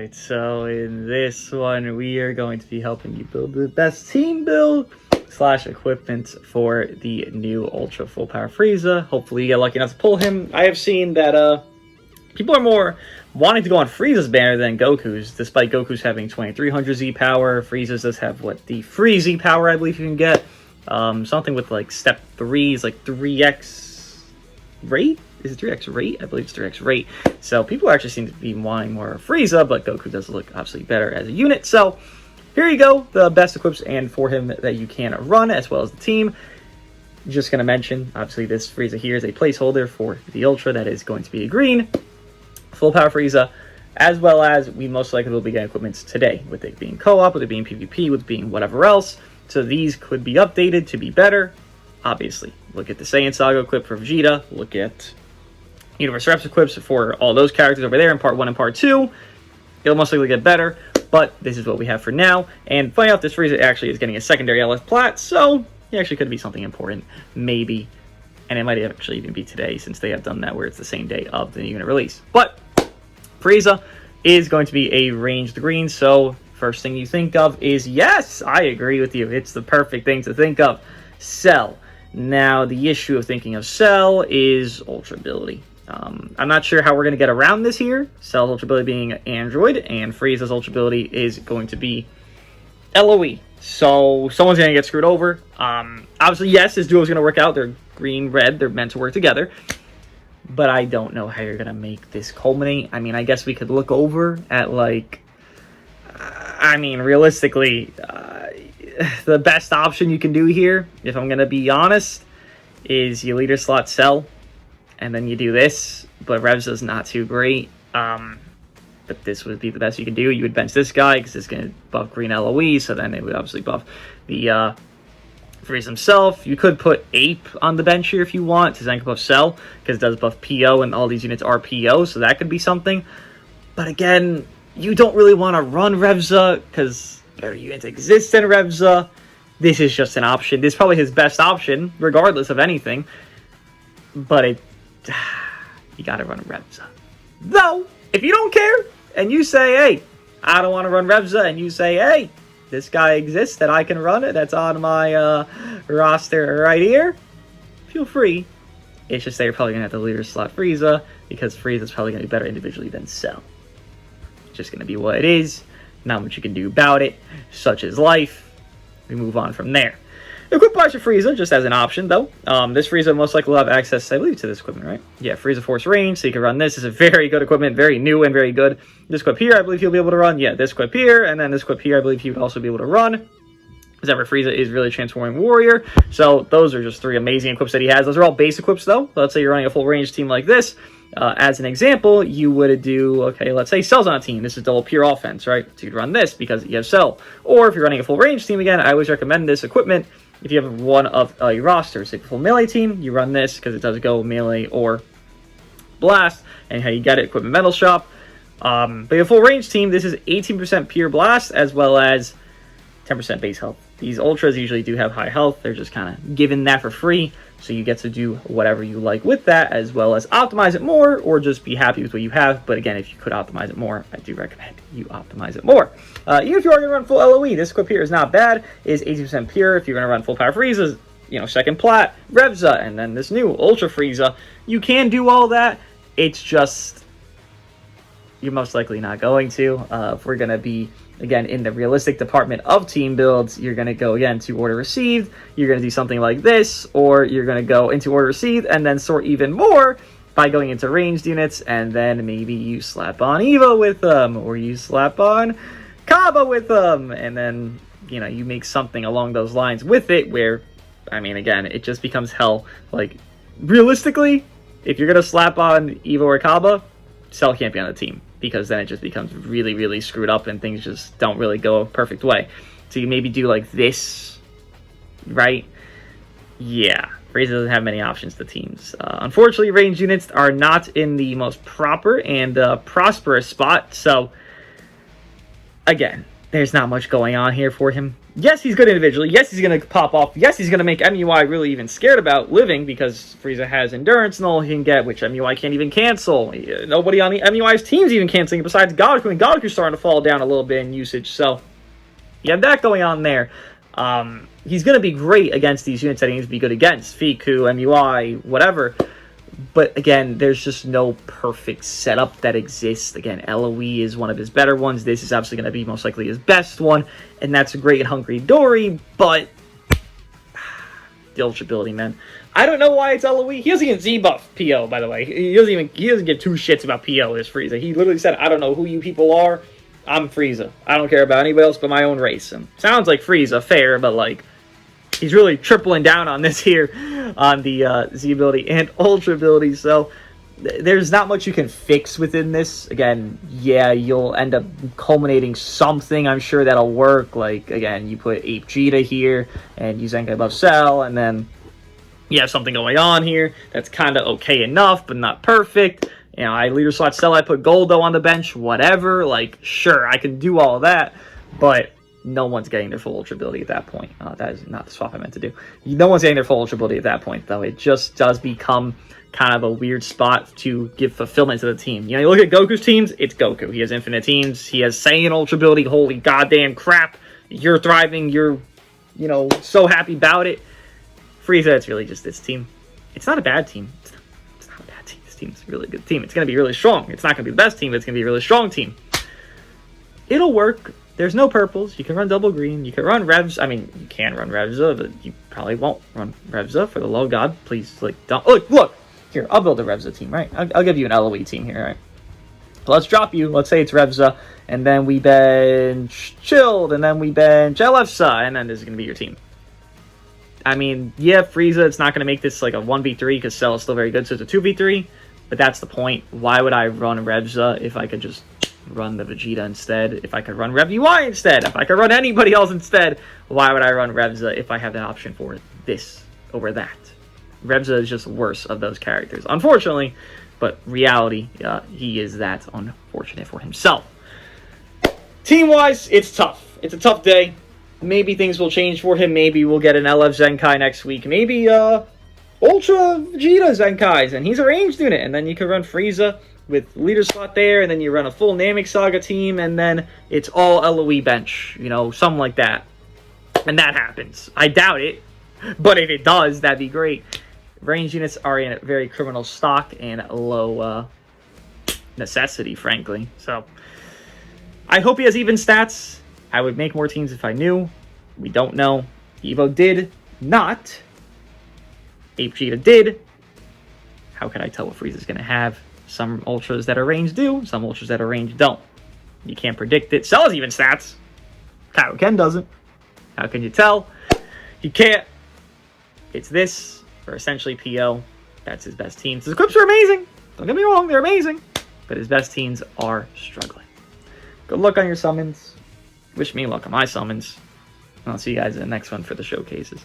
Alright, so in this one, we are going to be helping you build the best team build / equipment for the new Ultra Full Power Frieza. Hopefully you get lucky enough to pull him. I have seen that people are more wanting to go on Frieza's banner than Goku's, despite Goku's having 2300 Z power. Frieza's does have, what, the free Z power, I believe you can get. Something with, like, step 3 is, like, 3x rate? Is it 3x rate? I believe it's 3x rate. So people actually seem to be wanting more Frieza, but Goku does look obviously better as a unit. So here you go, the best equips and for him that you can run, as well as the team. Just going to mention, obviously this Frieza here is a placeholder for the Ultra that is going to be a green Full Power Frieza, as well as we most likely will be getting equipments today, with it being co-op, with it being PvP, with it being whatever else. So these could be updated to be better, obviously. Look at the Saiyan Saga equip for Vegeta, look at Universe Reps equips for all those characters over there in Part 1 and Part 2. It'll most likely get better, but this is what we have for now. And funny enough, this Frieza actually is getting a secondary LF plat, so it actually could be something important, maybe. And it might actually even be today, since they have done that where it's the same day of the unit release. But Frieza is going to be a ranged green, so first thing you think of is, yes, I agree with you. It's the perfect thing to think of. Cell. Now, the issue of thinking of Cell is Ultra ability. I'm not sure how we're going to get around this here. Cell's Ultra ability being Android, and Frieza's Ultra ability is going to be LOE. So someone's going to get screwed over. Obviously, yes, this duo is going to work out. They're green-red. They're meant to work together. But I don't know how you're going to make this culminate. I mean, I guess we could look over at, like... I mean, realistically, the best option you can do here, if I'm going to be honest, is you leader slot Cell, and then you do this, but Revza's not too great. But this would be the best you can do. You would bench this guy, because it's going to buff green LOE, so then it would obviously buff the Frieza himself. You could put Ape on the bench here if you want, to then buff Cell, because it does buff PO, and all these units are PO, so that could be something. But again, you don't really want to run Revza, because better units exist than Revza. This is just an option. This is probably his best option, regardless of anything. But you gotta run Revza. Though, if you don't care, and you say, hey, I don't want to run Revza, and you say, hey, this guy exists that I can run it, that's on my roster right here, feel free. It's just that you're probably going to have to leader slot Frieza, because Frieza's probably going to be better individually than Cell. It's just going to be what it is. Not much you can do about it. Such is life. We move on from there. Equip parts for Frieza, just as an option, though. This Frieza most likely will have access, I believe, to this equipment, right? Yeah, Frieza Force Range, so you can run this. This is a very good equipment, very new and very good. This equip here, I believe he'll be able to run. Yeah, this equip here, and then this equip here, I believe he would also be able to run. Except for Frieza is really transforming warrior. So those are just 3 amazing equips that he has. Those are all base equips, though. Let's say you're running a full range team like this. As an example, you would do, okay, let's say Cell's on a team. This is double pure offense, right? So you'd run this because you have Cell. Or if you're running a full range team, again, I always recommend this equipment. If you have one of your rosters, say full melee team, you run this because it does go melee or blast. And how you get it, equipment metal shop. But your full range team, this is 18% pure blast as well as 10% base health. These ultras usually do have high health. They're just kind of given that for free. So you get to do whatever you like with that, as well as optimize it more, or just be happy with what you have. But again, if you could optimize it more, I do recommend you optimize it more. Even if you are going to run full LOE, this equip here is not bad. It is 80% pure. If you're going to run full power Frieza, you know, second plat, Revza, and then this new Ultra Frieza, you can do all that. It's just, you're most likely not going to. If we're going to be, again, in the realistic department of team builds, you're going to go, again, to order received. You're going to do something like this, or you're going to go into order received and then sort even more by going into ranged units, and then maybe you slap on Evo with them, or you slap on Kaba with them, and then, you know, you make something along those lines with it where, I mean, again, it just becomes hell. Like, realistically, if you're going to slap on Evo or Kaba, Cell can't be on the team, because then it just becomes really, really screwed up and things just don't really go a perfect way. So you maybe do like this, right? Yeah, Frieza doesn't have many options to teams. Unfortunately, ranged units are not in the most proper and prosperous spot. So, again, there's not much going on here for him. Yes, he's good individually. Yes, he's going to pop off. Yes, he's going to make MUI really even scared about living because Frieza has endurance and all he can get, which MUI can't even cancel. Nobody on the MUI's team's even canceling besides Godoku, and Godoku's starting to fall down a little bit in usage. So you have that going on there. He's going to be great against these units that he needs to be good against. Fiku, MUI, whatever. But again, there's just no perfect setup that exists. Again, LOE is one of his better ones. This is obviously going to be most likely his best one. And that's a great Hungry Dory, but the Ultra ability, man. I don't know why it's LOE. He doesn't get Z-buff PO, by the way. He doesn't give two shits about PO, this Frieza. He literally said, I don't know who you people are. I'm Frieza. I don't care about anybody else but my own race. And sounds like Frieza, fair, but like, he's really tripling down on this here on the Z ability and Ultra ability. So there's not much you can fix within this. Again, yeah, you'll end up culminating something. I'm sure that'll work. Like, again, you put Ape Vegeta here and you Zenkai above Cell, and then you have something going on here that's kind of okay enough, but not perfect. You know, I leader slot Cell, I put Goldo on the bench, whatever. Like, sure, I can do all of that, but no one's getting their full Ultra ability at that point. That is not the swap I meant to do. No one's getting their full Ultra ability at that point, though. It just does become kind of a weird spot to give fulfillment to the team. You know, you look at Goku's teams, it's Goku. He has infinite teams. He has Saiyan Ultra ability. Holy goddamn crap. You're thriving. You're, you know, so happy about it. Frieza, it's really just this team. It's not a bad team. It's not a bad team. This team's a really good team. It's going to be really strong. It's not going to be the best team, but it's going to be a really strong team. It'll work. There's no purples. You can run double green. You can run Revs. I mean, you can run Revza, but you probably won't run Revza for the love of God. Please, like, don't. Look. Here, I'll build a Revza team, right? I'll give you an LOE team here, right? So let's drop you. Let's say it's Revza, and then we bench Chilled, and then we bench Elefsa, and then this is going to be your team. I mean, yeah, Frieza, it's not going to make this like a 1v3 because Cell is still very good, so it's a 2v3, but that's the point. Why would I run Revza if I could just run the Vegeta instead? If I could run Rev UI instead? If I could run anybody else instead? Why would I run Revza if I have the option for this over that? Revza is just worse of those characters, unfortunately, but reality, he is that unfortunate for himself. Team-wise, it's tough. It's a tough day. Maybe things will change for him. Maybe we'll get an LF Zenkai next week. Maybe Ultra Vegeta Zenkais, and he's a ranged unit, and then you can run Frieza with leader slot there, and then you run a full Namek Saga team, and then it's all LOE bench, you know, something like that. And that happens. I doubt it, but if it does, that'd be great. Range units are in a very criminal stock and low necessity, frankly. So I hope he has even stats. I would make more teams if I knew. We don't know. Evo did not. Ape Vegeta did. How can I tell what Frieza's going to have? Some Ultras that are ranged do. Some Ultras that are ranged don't. You can't predict it. Cell has even stats. Kaioken doesn't. How can you tell? You can't. It's this. For essentially PO, that's his best teams. His equips are amazing. Don't get me wrong, they're amazing. But his best teams are struggling. Good luck on your summons. Wish me luck on my summons. And I'll see you guys in the next one for the showcases.